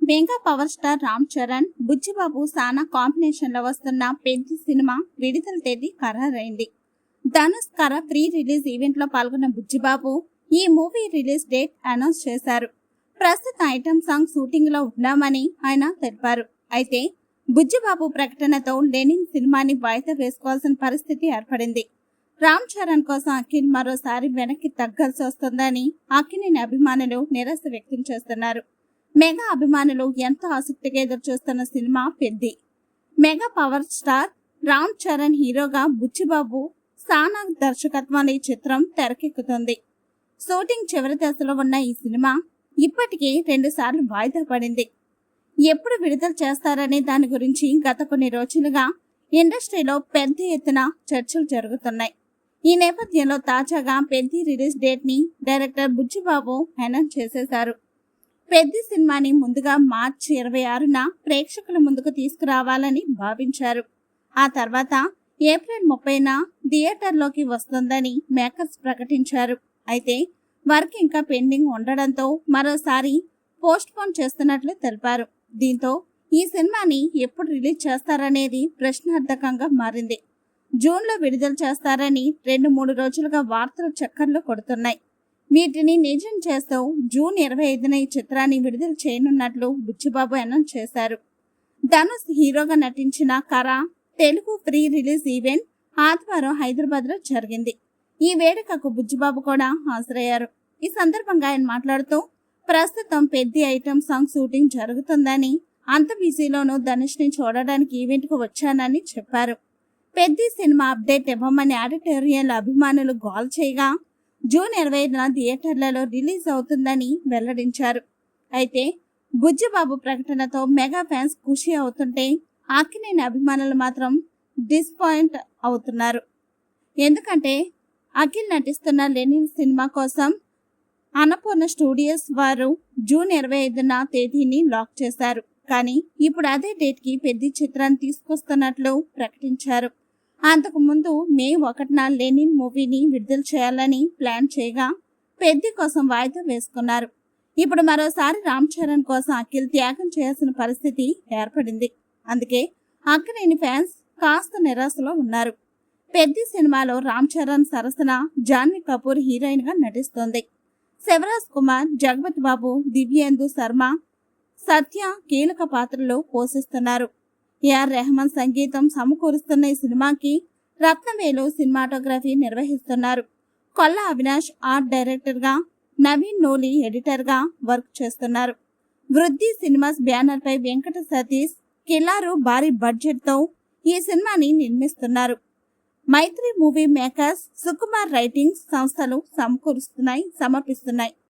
Mega power star Ram Charan, Buchibabu, Sana combination లో వస్తున్న Peddi cinema విడుదల తేదీ ఖరారైంది. ధనుష్ కర ప్రీ రిలీజ్ ఈవెంట్ లో పాల్గొన్న బుచ్చిబాబు ఈ మూవీ రిలీజ్ డేట్ అనౌన్స్ చేశారు. ప్రస్తుత ఐటమ్ సాంగ్ షూటింగ్ లో ఉన్నామని ఆయన తెలిపారు. అయితే బుచ్చిబాబు ప్రకటనతో లెనిన్ సినిమాని వాయిదా వేసుకోవాల్సిన పరిస్థితి ఏర్పడింది. రామ్ చరణ్ కోసం అఖిల్ మరోసారి వెనక్కి తగ్గాల్సి వస్తుందని అఖిలేని అభిమానులు నిరాశ వ్యక్తం చేస్తున్నారు. మెగా అభిమానులు ఎంతో ఆసక్తిగా ఎదురు చూస్తున్న cinema Peddi. Mega power star Ram Charan హీరోగా బుచ్చిబాబు, సానా దర్శకత్వంలో ఈ చిత్రం తెరకెక్కుతుంది. షూటింగ్ చివరి దశలో ఉన్న ఈ సినిమా ఇప్పటికే 2 సార్లు వాయిదా పడింది. ఎప్పుడు విడుదల చేస్తారనే దాని గురించి గత కొన్ని రోజులుగా ఇండస్ట్రీలో పెద్ద ఎత్తున చర్చలు జరుగుతున్నాయి. ఈ నేపథ్యంలో తాజాగా పెద్ది రిలీజ్ డేట్ ని డైరెక్టర్ బుచ్చిబాబు అనౌన్స్ చేసేశారు. పెద్ది సినిమాని ముందుగా మార్చి 26న ప్రేక్షకుల ముందుకు తీసుకురావాలని భావించారు. ఆ తర్వాత ఏప్రిల్ 30న థియేటర్లోకి వస్తుందని మేకర్స్ ప్రకటించారు. అయితే వర్క్ ఇంకా పెండింగ్ ఉండడంతో మరోసారి పోస్ట్ పోన్ చేస్తున్నట్లు తెలిపారు. దీంతో ఈ సినిమాని ఎప్పుడు రిలీజ్ చేస్తారనేది ప్రశ్నార్థకంగా మారింది. జూన్లో విడుదల చేస్తారని 2-3 రోజులుగా వార్తలు చక్కర్లు కొడుతున్నాయి. వీటిని నిజం చేస్తూ జూన్ 25న ఈ చిత్రాన్ని విడుదల చేయనున్నట్లు బుచ్చిబాబు అనౌన్స్ చేశారు. ధనుష్ హీరోగా నటించిన కర తెలుగు ప్రీ రిలీజ్ ఈవెంట్ ఆదివారం హైదరాబాద్ లో జరిగింది. ఈ వేడుకకు బుచ్చిబాబు కూడా హాజరయ్యారు. ఈ సందర్భంగా ఆయన మాట్లాడుతూ ప్రస్తుతం పెద్ది ఐటమ్ సాంగ్ షూటింగ్ జరుగుతుందని, అంత బిజీలోనూ ధనుష్ ని చూడడానికి ఈవెంట్ కు వచ్చానని చెప్పారు. పెద్ది సినిమా అప్డేట్ ఇవ్వమని ఆడిటోరియంలో అభిమానులు గోల్ చేయగా జూన్ 25న థియేటర్లలో రిలీజ్ అవుతుందని వెల్లడించారు. అయితే బుచ్చిబాబు ప్రకటనతో మెగా ఫ్యాన్స్ ఖుషి అవుతుంటే అక్కినేని అభిమానులు మాత్రం డిస్పాయింట్ అవుతున్నారు. ఎందుకంటే అఖిల్ నటిస్తున్న లెనిన్ సినిమా కోసం అన్నపూర్ణ స్టూడియోస్ వారు జూన్ 25న తేదీని లాక్ చేశారు. కానీ ఇప్పుడు అదే డేట్ కి పెద్ద చిత్రాన్ని తీసుకొస్తున్నట్లు ప్రకటించారు. అంతకు ముందు మే 1న లెనిన్ మూవీని విడుదల చేయాలని ప్లాన్ చేయగా పెద్ది కోసం వాయిదా వేసుకున్నారు. ఇప్పుడు మరోసారి రామ్ చరణ్ కోసం అఖిల్ త్యాగం చేయాల్సిన పరిస్థితి ఏర్పడింది. అందుకే అక్కినేని ఫ్యాన్స్ కాస్త నిరాశలో ఉన్నారు. పెద్ది సినిమాలో రామ్ చరణ్ సరసన జాన్వీ కపూర్ హీరోయిన్ గా నటిస్తోంది. శివరాజ్ కుమార్, జగపతి బాబు, దివ్యేందు శర్మ, సత్య కీలక పాత్రలో పోషిస్తున్నారు. ఏఆర్ రెహమాన్ సంగీతం సమకూరుస్తున్న ఈ సినిమాకి రత్నవేలు సినిమాటోగ్రఫీ నిర్వహిస్తున్నారు. కొల్ల అవినాష్ ఆర్ట్ డైరెక్టర్ గా, నవీన్ నోలి ఎడిటర్ గా వర్క్ చేస్తున్నారు. వృద్ధి సినిమాస్ బ్యానర్ పై వెంకట సతీష్, కిల్లారు భారీ బడ్జెట్ తో ఈ సినిమాని నిర్మిస్తున్నారు. మైత్రి మూవీ మేకర్స్, సుకుమార్ రైటింగ్స్ సంస్థలు సమర్పిస్తున్నాయి.